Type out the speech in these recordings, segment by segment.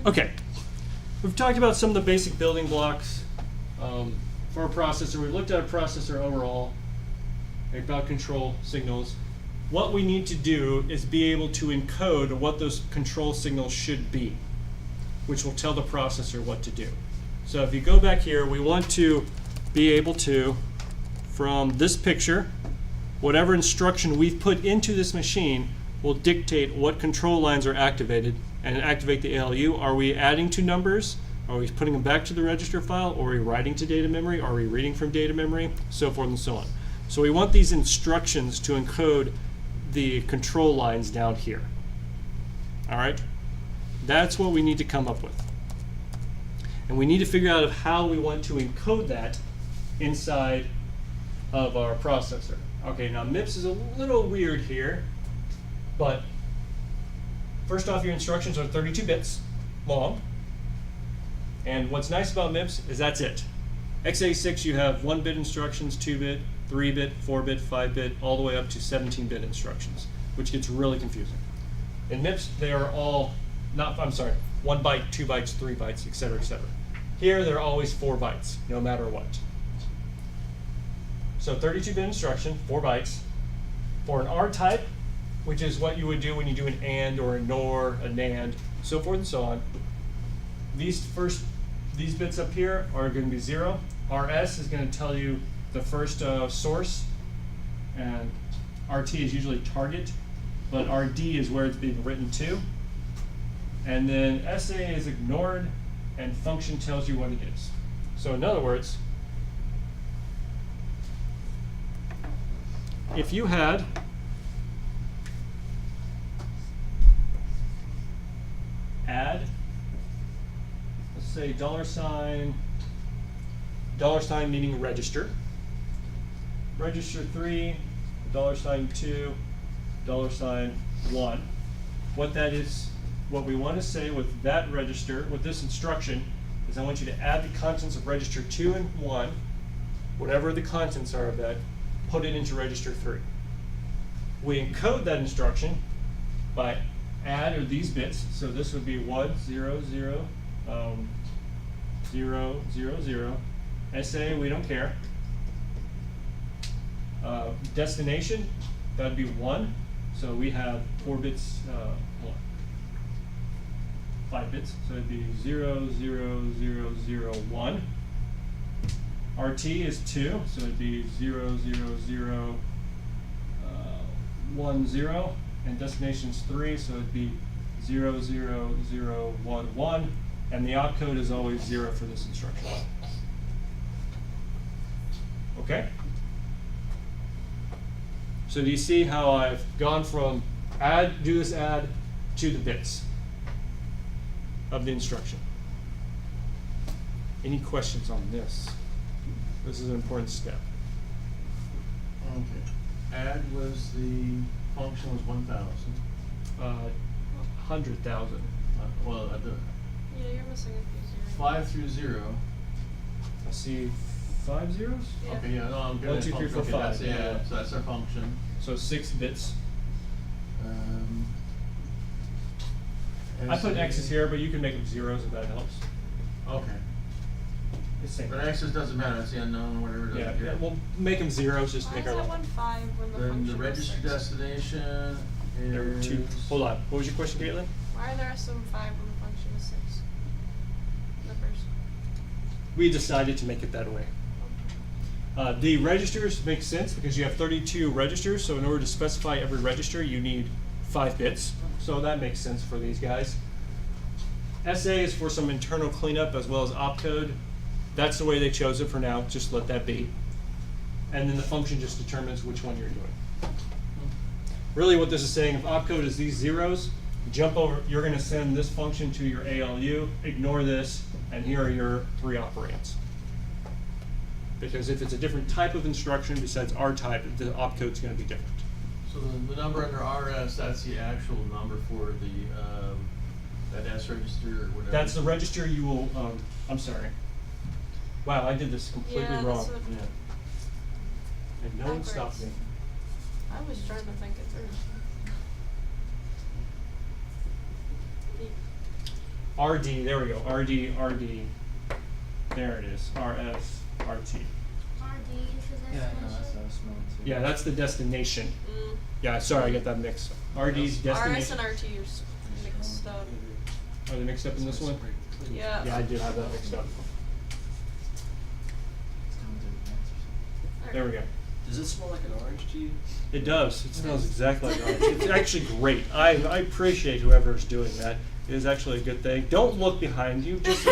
Okay, we've talked about some of the basic building blocks for a processor. We've looked at a processor overall, about control signals. What we need to do is be able to encode what those control signals should be, which will tell the processor what to do. So if you go back here, we want to be able to, from this picture, whatever instruction we've put into this machine will dictate what control lines are activated and activate the ALU. Are we adding two numbers? Are we putting them back to the register file? Or are we writing to data memory? Are we reading from data memory? So forth and so on. So we want these instructions to encode the control lines down here. All right? That's what we need to come up with. And we need to figure out how we want to encode that inside of our processor. Okay, now MIPS is a little weird here, but first off, your instructions are 32 bits long. And what's nice about MIPS is that's it. x86, you have 1-bit instructions, 2-bit, 3-bit, 4-bit, 5-bit, all the way up to 17-bit instructions, which gets really confusing. In MIPS, they are all, 1 byte, 2 bytes, 3 bytes, et cetera, et cetera. Here, they're always 4 bytes, no matter what. So 32-bit instruction, 4 bytes. For an R type, which is what you would do when you do an AND or a NOR, a NAND, so forth and so on, these bits up here are going to be 0. RS is going to tell you the first source, and RT is usually target, but RD is where it's being written to. And then SA is ignored, and function tells you what it is. So in other words, if you had add, let's say $, $ meaning register, register 3, $2, $1. What that is, what we want to say with that register, with this instruction, is I want you to add the contents of register 2 and 1, whatever the contents are of that, put it into register 3. We encode that instruction by add or these bits. So this would be 1, 0, 0, 0, 0, 0. SA, we don't care. Destination, that would be 1. So we have 4 bits, 5 bits. So it'd be 0, 0, 0, 0, 1. RT is 2, so it'd be 0, 0, 0, 1, 0. And destination is 3, so it'd be 0, 0, 0, 1, 1. And the opcode is always 0 for this instruction. Okay? So do you see how I've gone from do this add to the bits of the instruction? Any questions on this? This is an important step. Okay. Add was the function was 1,000. 100,000. Well, Yeah, you're missing a few zeros. 5 through 0. I see 5 zeros? Yeah. Okay, yeah, no, I'm good. 1, 2, 3, 4, Okay, 5. that's, yeah, Yeah. so that's our function. So 6 bits. I put SA X's here, but you can make them zeros if that helps. Okay. It's same. But X's doesn't matter, it's the unknown, whatever it is. Yeah, yeah, we'll make them zeros just to Why make is our that life. 1, 5 when the Then function the is register 6? destination There were is... 2. Hold on. What was your question, Caitlin? Why are there some 5 when the function is 6? Numbers. We decided to make it that way. The registers make sense because you have 32 registers, so in order to specify every register, you need 5 bits. So that makes sense for these guys. SA is for some internal cleanup as well as opcode. That's the way they chose it for now. Just let that be. And then the function just determines which one you're doing. Really what this is saying, if opcode is these zeros, jump over, you're going to send this function to your ALU, ignore this, and here are your 3 operands. Because if it's a different type of instruction besides R type, the opcode is going to be different. So the number under RS, that's the actual number for the that S register or whatever. That's the register you will, I'm sorry. Wow, I did this completely Yeah, wrong. that's what, Yeah. And no one stopped me. I was trying to think it through. RD, there we go, RD, RD. There it is, RS, RT. RD is the Yeah, no, that's destination. what I was smelling too. Yeah, that's the destination. Mm. Yeah, sorry, I get that mixed. RD's destination. RS and RT are mixed up. Are they mixed up in this one? Yeah. Yeah, I do have that mixed up. It's coming through the vents or something. There we go. Does it smell like an orange to you? It does. It smells exactly like orange. It's actually great. I appreciate whoever's doing that. It is actually a good thing. Don't look behind you. Just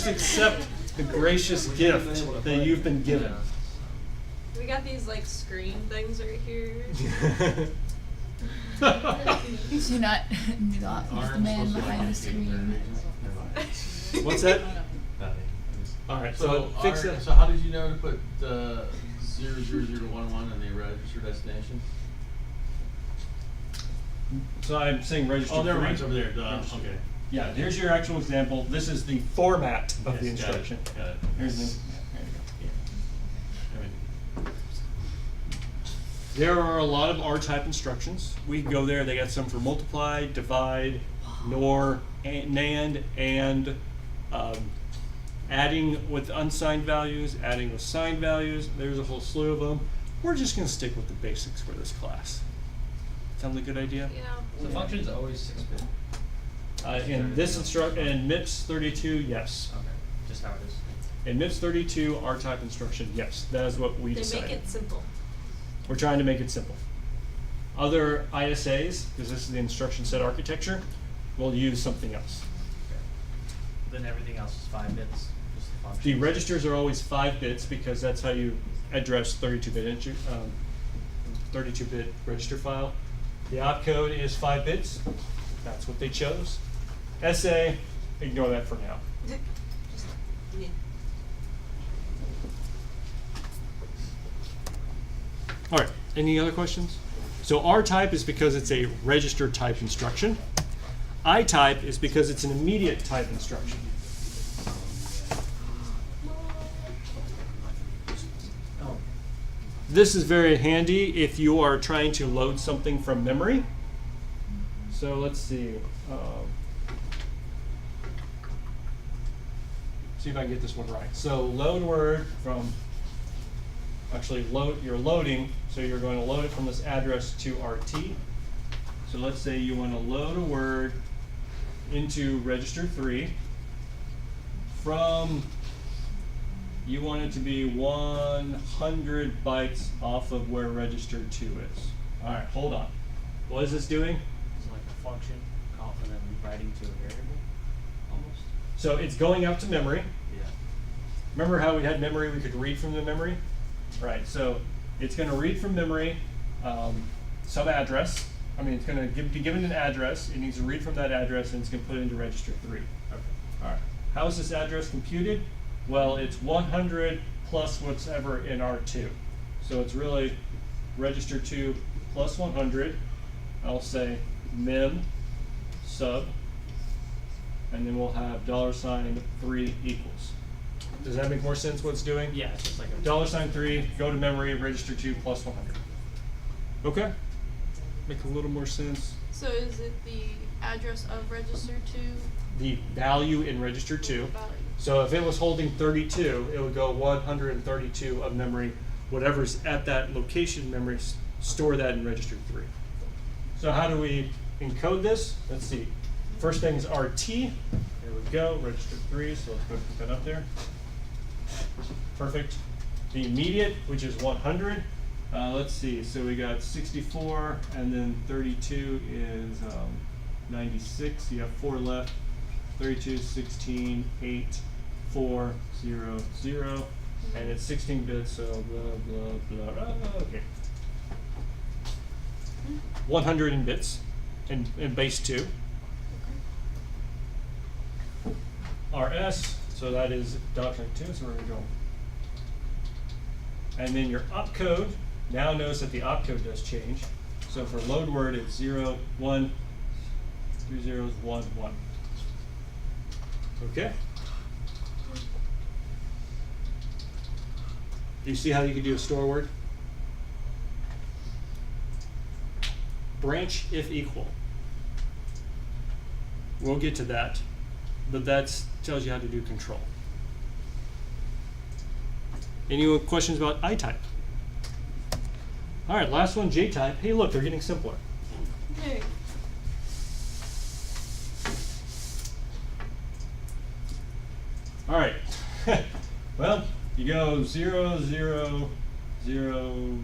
accept the gracious gift that you've been given. We got these like screen things right here. Do not use the man behind the screen. What's that? Nothing. All right, so fix that. So how did you know to put 00011 in the register destination? So I'm saying register. Oh, never mind, it's 3. over there, duh, Register. okay. Yeah, here's your actual example. This is the format of the Yes, got it, instruction. got it. Here's the. There you go. There are a lot of R-type instructions. We can go there. They got some for multiply, divide, NOR, NAND, and adding with unsigned values, adding with signed values. There's a whole slew of them. We're just going to stick with the basics for this class. Sound like a good idea? Yeah. The function's always 6-bit. In this in MIPS 32, yes. Okay, just how it is. In MIPS 32, R-type instruction, yes. That is what we They decided. make it simple. We're trying to make it simple. Other ISAs, because this is the instruction set architecture, will use something else. Then everything else is 5 bits. Just the function. The registers are always 5 bits because that's how you address 32-bit 32-bit register file. The opcode is 5 bits. That's what they chose. SA, ignore that for now. Just, yeah. All right, any other questions? So R-type is because it's a register type instruction. I-type is because it's an immediate type instruction. Oh, This is very handy if you are trying to load something from memory. So let's see. See if I can get this one right. So load word from, actually you're loading, so you're going to load it from this address to RT. So let's say you want to load a word into register 3 from, you want it to be 100 bytes off of where register 2 is. All right, hold on. What is this doing? it's like a function call and then writing to a variable, almost. So it's going out to memory. Yeah. Remember how we had memory, we could read from the memory? Right, so it's going to read from memory some address. I mean, it's going to be given an address. It needs to read from that address, and it's going to put it into register 3. Okay. All right. How is this address computed? Well, it's 100 plus whatever in R2. So it's really register 2 plus 100. I'll say mem sub, and then we'll have $3 equals. Does that make more sense what it's doing? Yeah, it's just like a $3, go to memory, register 2 plus 100. Okay? Make a little more sense. So is it the address of register 2? The value in register 2. Value. So if it was holding 32, it would go 132 of memory. Whatever's at that location memory, store that in register 3. So how do we encode this? Let's see. First thing is RT. Here we go, register 3. So let's go put that up there. Perfect. The immediate, which is 100. Let's see. So we got 64, and then 32 is 96. You have 4 left. 32, 16, 8, 4, 0, 0. And it's 16 bits, so blah, blah, blah. Okay. 100 in bits, in base 2. RS, so that is .2, so we're going to go. And then your opcode, now notice that the opcode does change. So for load word, it's 0, 1, 3 zeros, 1, 1. Okay? Do you see how you can do a store word? Branch if equal. We'll get to that, but that tells you how to do control. Any questions about I-type? All right, last one, J-type. Hey, look, they're getting simpler. Hey. All right. Well, you go 0, 0, 0,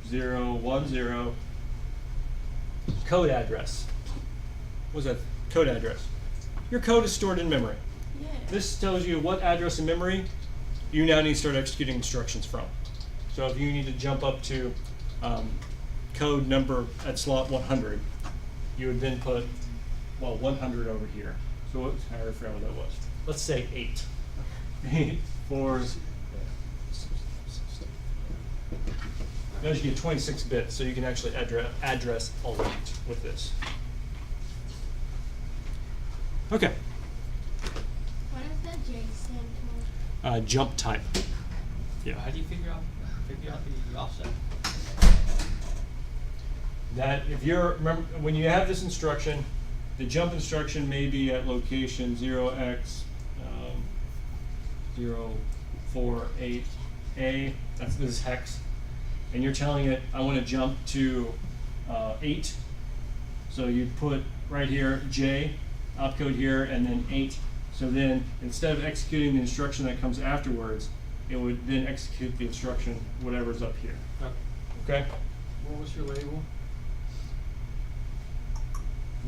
0, 1, 0. Code address. What's that? Code address. Your code is stored in memory. Yeah. This tells you what address in memory you now need to start executing instructions from. So if you need to jump up to code number at slot 100, you would then put, well, 100 over here. So what, I forgot what that was. Let's say 8. 8, 4. Notice you get 26 bits, so you can actually address a lot with this. Okay. What does the J stand for? Jump type. Yeah. How do you figure out the offset? That if you're, remember, when you have this instruction, the jump instruction may be at location 0x 048A. This is hex, and you're telling it I want to jump to 8. So you put right here J, opcode here, and then 8. So then instead of executing the instruction that comes afterwards, it would then execute the instruction whatever's up here. Okay? What was your label?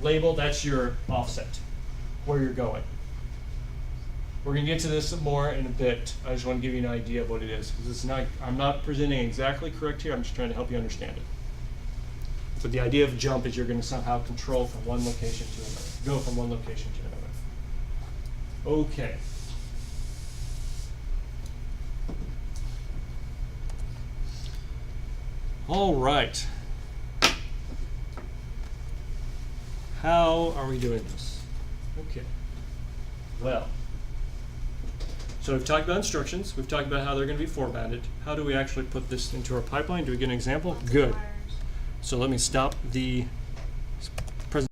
Label, that's your offset, where you're going. We're going to get to this more in a bit. I just want to give you an idea of what it is, because it's not, I'm not presenting exactly correct here, I'm just trying to help you understand it. But the idea of jump is you're going to somehow control from one location to another, go from one location to another. Okay. All right. How are we doing this? Okay. Well, so we've talked about instructions. We've talked about how they're going to be formatted. How do we actually put this into our pipeline? Do we get an example? Good. So let me stop the